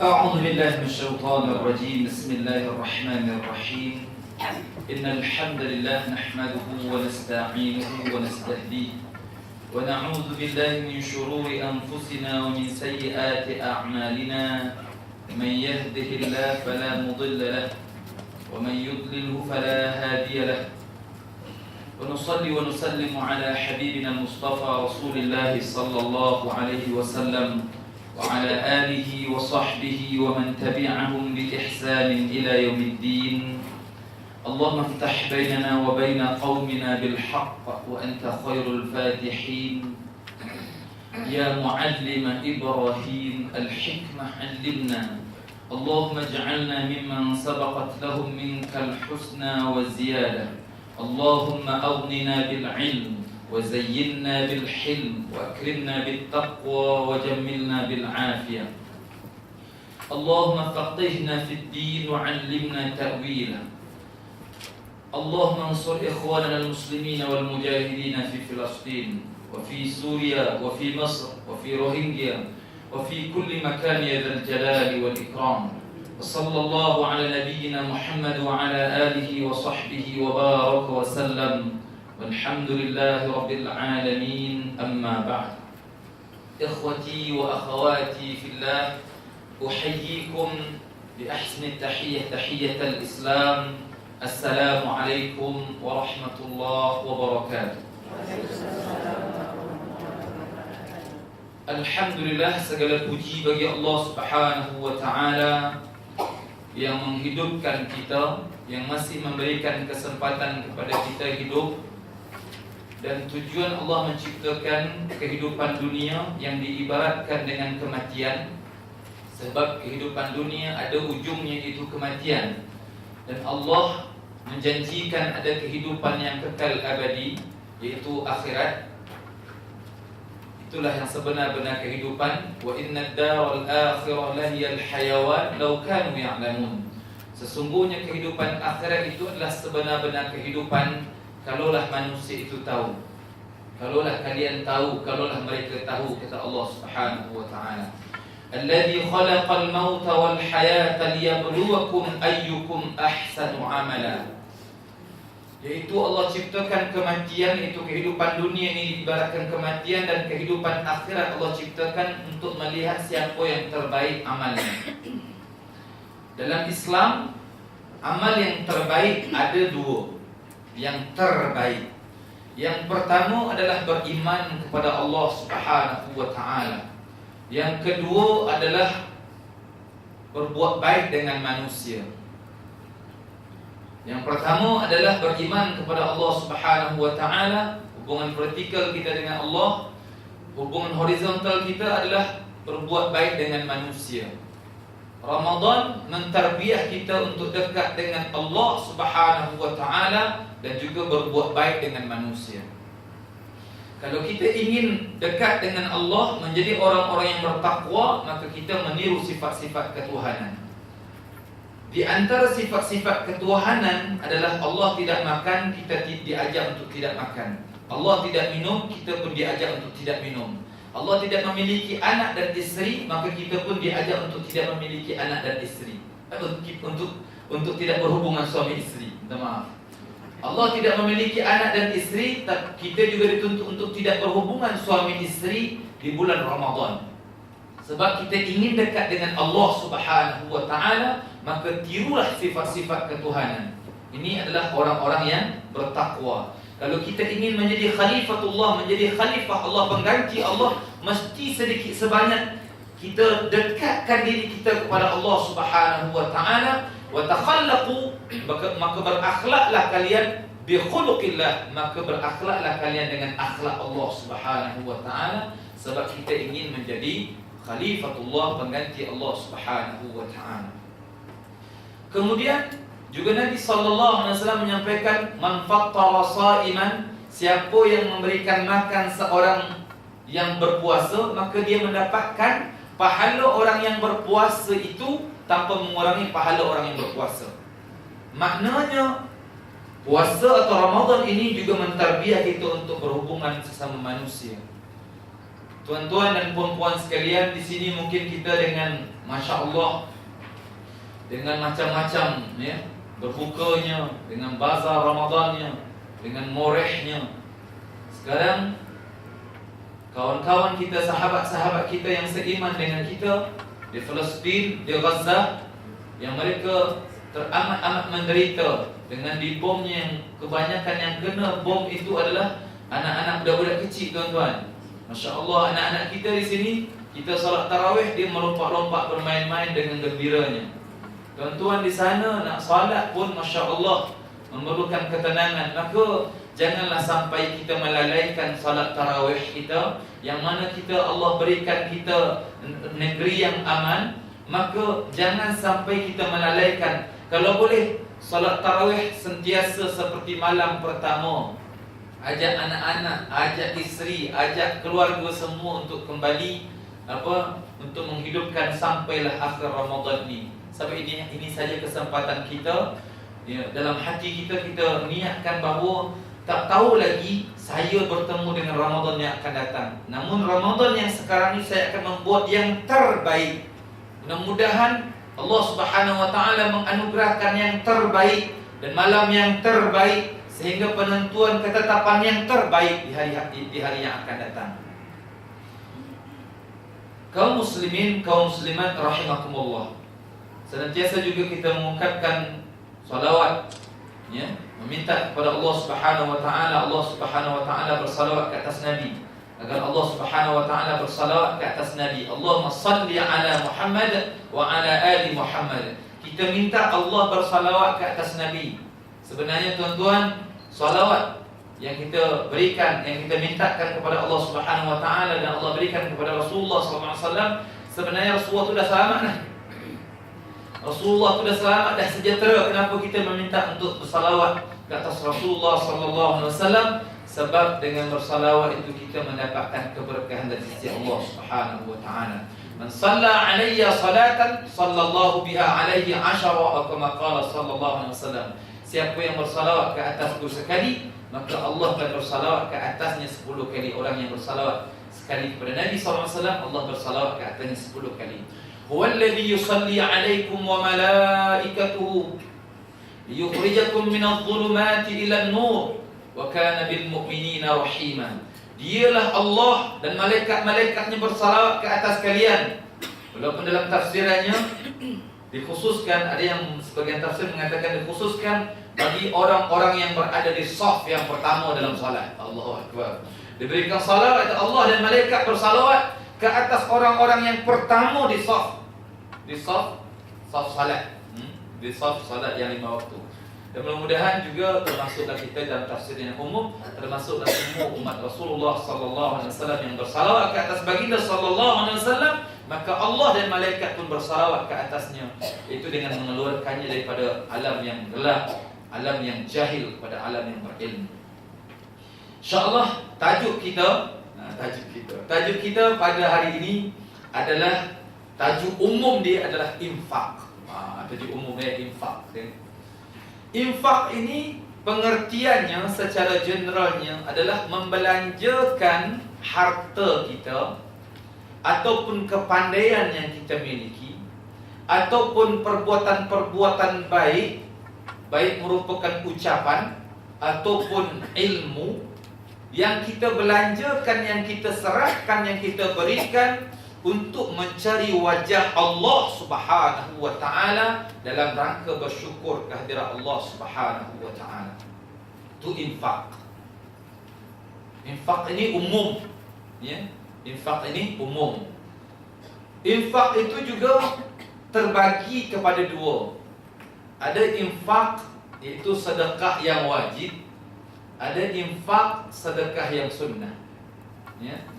أعوذ بالله من الشيطان الرجيم. بسم الله الرحمن الرحيم. إن الحمد لله نحمده ونستعينه ونستهديه ونعوذ بالله من شرور أنفسنا ومن سيئات أعمالنا. من يهده الله فلا مضل له ومن يضلله فلا هادي له. ونصلي ونسلم على حبيبنا المصطفى رسول الله صلى الله عليه وسلم وعلى آله وصحبه ومن تبعهم بإحسان إلى يوم الدين. اللهم افتح بيننا وبين قومنا بالحق وأنت خير الفاتحين. يا معلم إبراهيم الحكمة علمنا. اللهم اجعلنا ممن سبقت لهم منك الحسنى والزيادة. اللهم أغننا بالعلم وزينا بالحلم وأكرمنا بالتقوى وجملنا بالعافية. اللهم فقهنا في الدين وعلمنا تأويله. اللهم انصر إخواننا المسلمين والمجاهدين في فلسطين وفي سوريا وفي مصر وفي روهينجيا وفي كل مكان يا ذا الجلال والإكرام. وصلى الله على نبينا محمد وعلى آله وصحبه وبارك وسلم والحمد لله رب العالمين. أما بعد، إخوتي وأخواتي في الله، أحييكم بأحسن التحية، تحية الإسلام. السلام عليكم ورحمة الله وبركاته. Alhamdulillah, segala puji bagi Allah Subhanahu wa Ta'ala yang menghidupkan kita, yang masih memberikan kesempatan kepada kita hidup. Dan tujuan Allah menciptakan kehidupan dunia yang diibaratkan dengan kematian. Sebab kehidupan dunia ada ujungnya, itu kematian. Dan Allah menjanjikan ada kehidupan yang kekal abadi, yaitu akhirat. Itulah yang sebenar-benar kehidupan. Wa inna ad-daral akhirah lahiyal hayawan law kanu ya'lamun. Sesungguhnya kehidupan akhirat itu adalah sebenar-benar kehidupan kalaulah manusia itu tahu. Kalaulah kalian tahu, kalaulah mereka tahu, kata Allah Subhanahu wa Ta'ala. Alladhi khalaqal mauta wal hayata liyabluwakum ayyukum ahsanu amala. Yaitu Allah ciptakan kematian, itu kehidupan dunia ini diibaratkan kematian, dan kehidupan akhirat Allah ciptakan untuk melihat siapa yang terbaik amalnya. Dalam Islam, amal yang terbaik ada dua. Yang terbaik, yang pertama adalah beriman kepada Allah Subhanahu wa Ta'ala. Yang kedua adalah berbuat baik dengan manusia. Yang pertama adalah beriman kepada Allah Subhanahu wa Ta'ala. Hubungan vertikal kita dengan Allah. Hubungan horizontal kita adalah berbuat baik dengan manusia. Ramadan mentarbiah kita untuk dekat dengan Allah Subhanahu wa Ta'ala dan juga berbuat baik dengan manusia. Kalau kita ingin dekat dengan Allah, menjadi orang-orang yang bertakwa, maka kita meniru sifat-sifat ketuhanan. Di antara sifat-sifat ketuhanan adalah Allah tidak makan, kita diajak untuk tidak makan. Allah tidak minum, kita pun diajak untuk tidak minum. Allah tidak memiliki anak dan isteri, maka kita pun diajak untuk tidak memiliki anak dan isteri. Untuk tidak berhubungan suami isteri. Minta maaf. Allah tidak memiliki anak dan isteri, kita juga dituntut untuk tidak berhubungan suami isteri di bulan Ramadan. Sebab kita ingin dekat dengan Allah Subhanahu wa Ta'ala, maka tirulah sifat-sifat ketuhanan. Ini adalah orang-orang yang bertakwa. Kalau kita ingin menjadi khalifatullah, menjadi khalifah Allah, pengganti Allah, mesti sedikit sebanyak kita dekatkan diri kita kepada Allah Subhanahu wa Ta'ala. Wa takhallaqu, maka berakhlaklah kalian bi khuluqillah, maka berakhlaklah kalian dengan akhlak Allah Subhanahu wa Ta'ala. Sebab kita ingin menjadi khalifatullah, pengganti Allah Subhanahu wa Ta'ala. Kemudian juga Nabi SAW menyampaikan, man fattara sa'iman, siapa yang memberikan makan seorang yang berpuasa, maka dia mendapatkan pahala orang yang berpuasa itu tanpa mengurangi pahala orang yang berpuasa. Maknanya puasa atau Ramadan ini juga mentarbiah kita untuk berhubungan sesama manusia. Tuan-tuan dan puan-puan sekalian, di sini mungkin kita dengan Masya Allah, dengan macam-macam ya, berbukanya, dengan bazar Ramadannya, dengan morehnya. Sekarang kawan-kawan kita, sahabat-sahabat kita yang seiman dengan kita di Palestin, di Gaza, yang mereka teramat-amat menderita dengan dibomnya, yang kebanyakan yang kena bom itu adalah anak-anak budak-budak kecil, tuan-tuan. Masya Allah, anak-anak kita di sini, kita salat tarawih, dia melompat-lompat bermain-main dengan gembiranya. Tuan-tuan di sana nak salat pun Masya Allah memerlukan ketenangan. Maka janganlah sampai kita melalaikan salat tarawih kita, yang mana kita Allah berikan kita negeri yang aman. Maka jangan sampai kita melalaikan. Kalau boleh, salat tarawih sentiasa seperti malam pertama. Ajak anak-anak, ajak isteri, ajak keluarga semua untuk kembali untuk menghidupkan sampailah akhir Ramadan ini. Sebab ini saja kesempatan kita ya, dalam hati kita niatkan bahawa tak tahu lagi saya bertemu dengan Ramadan yang akan datang. Namun Ramadan yang sekarang ini saya akan membuat yang terbaik. Mudah-mudahan Allah Subhanahu wa taala menganugerahkan yang terbaik dan malam yang terbaik, sehingga penentuan ketetapan yang terbaik di hari yang akan datang. Kaum muslimin, kaum muslimat rahimakumullah, senantiasa juga kita mengungkapkan salawat ya, meminta kepada Allah Subhanahu wa taala, Allah Subhanahu wa taala bersalawat ke atas Nabi, agar Allah Subhanahu wa taala bersalawat ke atas Nabi. Allahumma salli ala Muhammad wa ala ali Muhammad. Kita minta Allah bersalawat ke atas Nabi. Sebenarnya tuan-tuan, salawat yang kita berikan, yang kita mintakan kepada Allah Subhanahu wa taala dan Allah berikan kepada Rasulullah sallallahu alaihi wasallam, sebenarnya Rasulullah itu dah selamat dah. Rasulullah itu dah selamat, dah sejahtera. Kenapa kita meminta untuk bersalawat ke atas Rasulullah sallallahu alaihi wasallam? Sebab dengan bersalawat itu kita mendapatkan keberkahan dari sisi Allah Subhanahu wa taala. Man shalla alayya salatan sallallahu biha alaihi ashara, atau kama qala sallallahu alaihi wasallam. Siapa yang bersalawat ke atasku sekali, maka Allah akan bersalawat ke atasnya 10 kali. Orang yang bersalawat sekali kepada Nabi SAW, Allah bersalawat ke atasnya 10 kali. Huwallazi yusalli alaikum wa malaikatuhu liyukhrijakum minadh dhulumati ilan nur wa kana bil mu'minina rahima. Dialah Allah dan malaikat-malaikatnya bersalawat ke atas kalian. Walaupun dalam tafsirannya dikhususkan, ada yang sebagian tafsir mengatakan dikhususkan bagi orang-orang yang berada di saf yang pertama dalam salat. Allahu Akbar. Diberikan salawat Allah dan malaikat bersalawat ke atas orang-orang yang pertama di saf. Di saf salat. Di saf salat yang 5 waktu. Dan mudah-mudahan juga termasuklah kita dalam tafsir yang umum, termasuklah semua umat Rasulullah sallallahu alaihi wasallam yang bersalawat ke atas baginda sallallahu alaihi wasallam, maka Allah dan malaikat pun bersalawat ke atasnya. Itu dengan mengeluarkannya daripada alam yang gelap, alam yang jahil kepada alam yang berilmu. InsyaAllah tajuk kita pada hari ini adalah, tajuk umum dia adalah infak. Tajuk umum dia infak. Infak ini pengertiannya secara generalnya adalah membelanjakan harta kita ataupun kepandaian yang kita miliki ataupun perbuatan-perbuatan baik, baik merupakan ucapan ataupun ilmu yang kita belanjakan, yang kita serahkan, yang kita berikan untuk mencari wajah Allah Subhanahu wa taala dalam rangka bersyukur kehadirat Allah Subhanahu wa taala. Itu infak. Infak ini umum, ya. Infak ini umum. Infak itu juga terbagi kepada dua. Ada infak iaitu sedekah yang wajib, ada infak sedekah yang sunnah. Ya.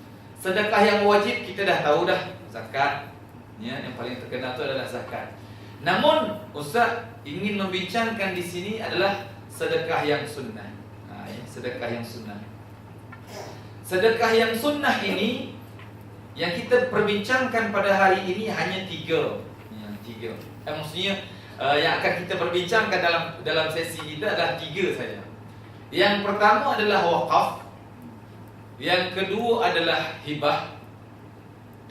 Sedekah yang wajib kita dah tahu dah, zakat. Ya, yang paling terkenal itu adalah zakat. Namun Ustaz ingin membincangkan di sini adalah sedekah yang sunnah. Sedekah yang sunnah. Sedekah yang sunnah ini yang kita perbincangkan pada hari ini hanya 3. Tiga. Maksudnya yang akan kita perbincangkan dalam sesi kita adalah 3 saja. Yang pertama adalah wakaf. Yang kedua adalah hibah.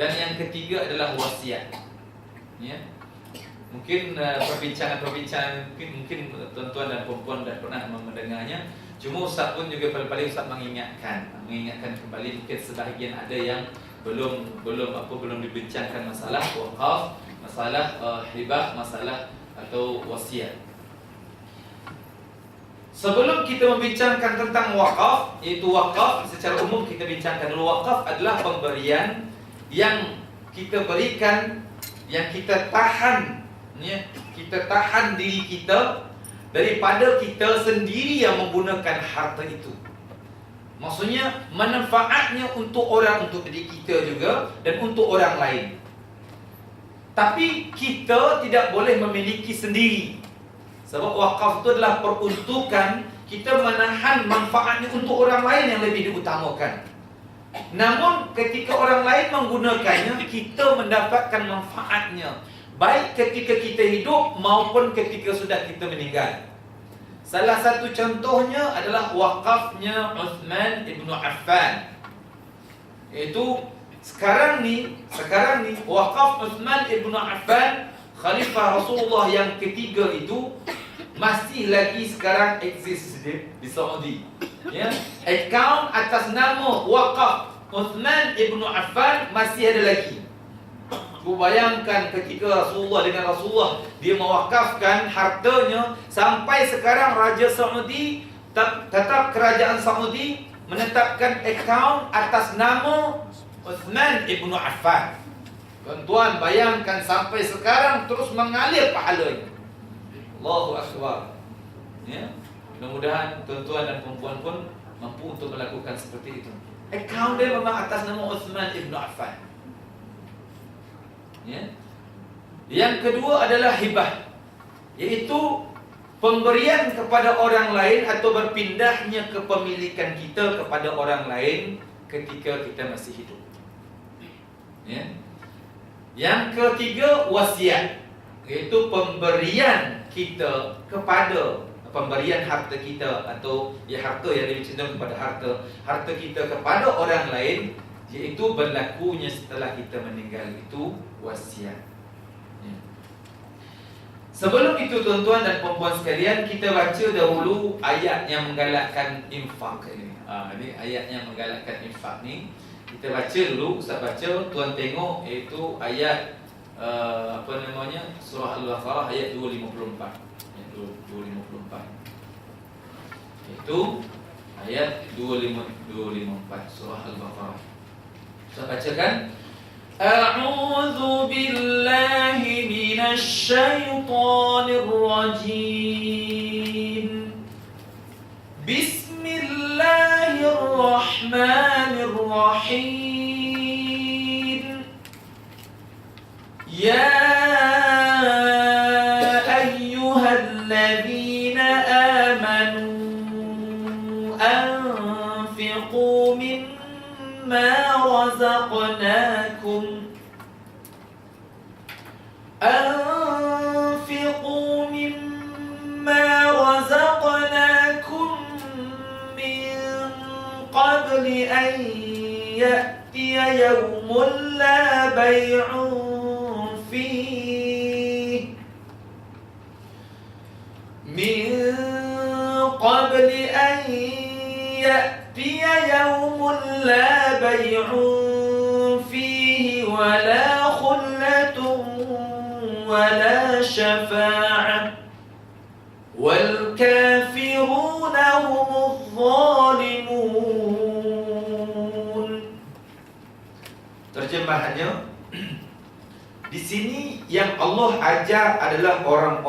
Dan yang ketiga adalah wasiat. Ya. Mungkin perbincangan-perbincangan mungkin tuan-tuan dan puan-puan dah pernah mendengarnya. Cuma Ustaz pun juga paling Ustaz mengingatkan kembali, mungkin sebahagian ada yang belum dibincangkan masalah wakaf, masalah hibah, masalah atau wasiat. Sebelum kita membincangkan tentang wakaf, iaitu wakaf secara umum kita bincangkan dulu. Wakaf adalah pemberian yang kita berikan, yang kita tahan, ya, kita tahan diri kita daripada kita sendiri yang menggunakan harta itu. Maksudnya manfaatnya untuk diri kita juga dan untuk orang lain. Tapi kita tidak boleh memiliki sendiri. Sebab wakaf itu adalah peruntukan kita menahan manfaatnya untuk orang lain yang lebih diutamakan. Namun ketika orang lain menggunakannya, kita mendapatkan manfaatnya, baik ketika kita hidup maupun ketika sudah kita meninggal. Salah satu contohnya adalah wakafnya Uthman ibn Affan. Iaitu sekarang ni wakaf Uthman ibn Affan, Khalifah Rasulullah yang ketiga itu, masih lagi sekarang eksis di Saudi. Ya, akaun atas nama wakaf Uthman ibn Affan masih ada lagi. Kau bayangkan ketika Rasulullah dia mewakafkan hartanya, sampai sekarang Raja Saudi, tetap kerajaan Saudi menetapkan akaun atas nama Uthman ibn Affan. Tuan-tuan bayangkan sampai sekarang terus mengalir pahalanya. Allahu Akbar. Ya. Mudah-mudahan tuan-tuan dan perempuan pun mampu untuk melakukan seperti itu. Akaun dia memang atas nama Uthman ibn Affan. Ya. Yang kedua adalah hibah, iaitu pemberian kepada orang lain atau berpindahnya kepemilikan kita kepada orang lain ketika kita masih hidup. Ya. Yang ketiga wasiat, iaitu pemberian kita kepada pemberian harta kita atau harta yang lebih cenderung kepada harta kita kepada orang lain, iaitu berlakunya setelah kita meninggal, itu wasiat. Ya. Sebelum itu tuan-tuan dan puan-puan sekalian, kita baca dahulu ayat yang menggalakkan infak ini. Ini ayat yang menggalakkan infak ni. Kita baca dulu, Ustaz baca, tuan tengok, iaitu ayat surah Al-Baqarah ayat 254. Ayat 254. Itu ayat 254 surah Al-Baqarah. Saya bacakan. A'udzu billahi minasy syaithanir rajim. Bismillahirrahmanirrahim. Ya ayyuhalladzina amanu anfiqu mimma razaqnakum min qabli an ya'tiya yawmun la bay'un fihi min qabli an ya'tiya yawmun la bay'un fihi wala khullatun wala syafa'ah wal kafiruna humudz zalimun. Terjemahannya, di sini yang Allah ajar adalah orang-orang